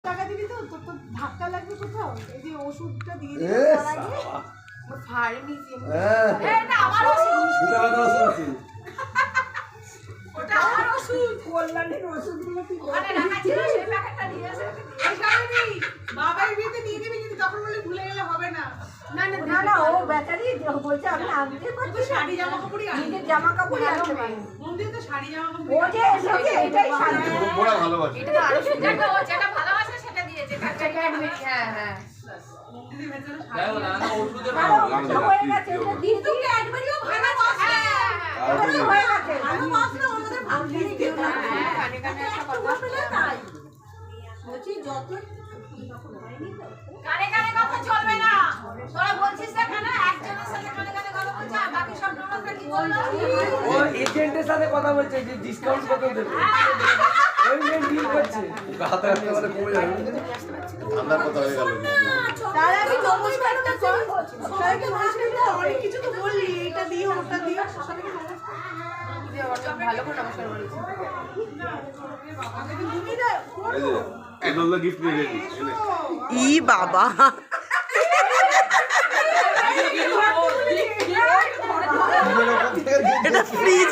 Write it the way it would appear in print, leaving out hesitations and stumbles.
টাকা দিবি তো তোর তো ধাক্কা লাগবে কোথাও এই যে ওষুধটা দিয়ে দিবি তার আগে ফার্মেসি এটা আমার ওষুধ ওটা আমার ওষুধ কল্যাণের ওষুধগুলো কি ওখানে রাখা ছিল সেই প্যাকেটটা নিয়ে এসে এই কারণে বাবাই বিয়েতে দিয়ে দিবি কিন্তু তখন বলে ভুলে গেলে হবে না না না না না ও ব্যাটারি বলছে আমি আনতে পারছি শাড়ি জামা কাপড়ই আনতে জামা কাপড়ই আনতে পারি মন্দিরে তো শাড়ি জামা কাপড় ও যে এটাই শাড়ি বড় ভালোবাসে এটা তো আরো সুন্দর ও যেটা ভালোবাসে সেটা দিয়েছে কাঁচা ক্যাডবেরি হ্যাঁ হ্যাঁ মন্দিরে ভেতরে শাড়ি না না ওষুধে ভালো হয়ে গেছে এটা কিন্তু ক্যাডবেরিও ভালোবাসে এটা হয়ে গেছে ভালোবাসলে ওদের ভালো দিও না হ্যাঁ কানে কানে একটা কথা বলে তাই বলছি যত কানে কানে কথা চলবে না তোরা বলছিস না কেন একজনের সাথে কানে কানে কথা বলছিস আর বাকি সব নরমরা কি বললো ও এজেন্টের সাথে কথা বলছে যে ডিসকাউন্ট কত দেবে ওই মেন ডিল করছে হাতে হাতে মানে কমে যাবে ঠান্ডার কথা হয়ে গেল তাহলে আমি নমস্কারটা করি সবাইকে নমস্কার অনেক কিছু তো বললি এটা দিও ওটা দিও সবাইকে নমস্কার ভালো করে নমস্কার বলেছি তুমি না এই দলটা গিফট নিয়ে গেছি ই বাবা এটা ফ্রিজ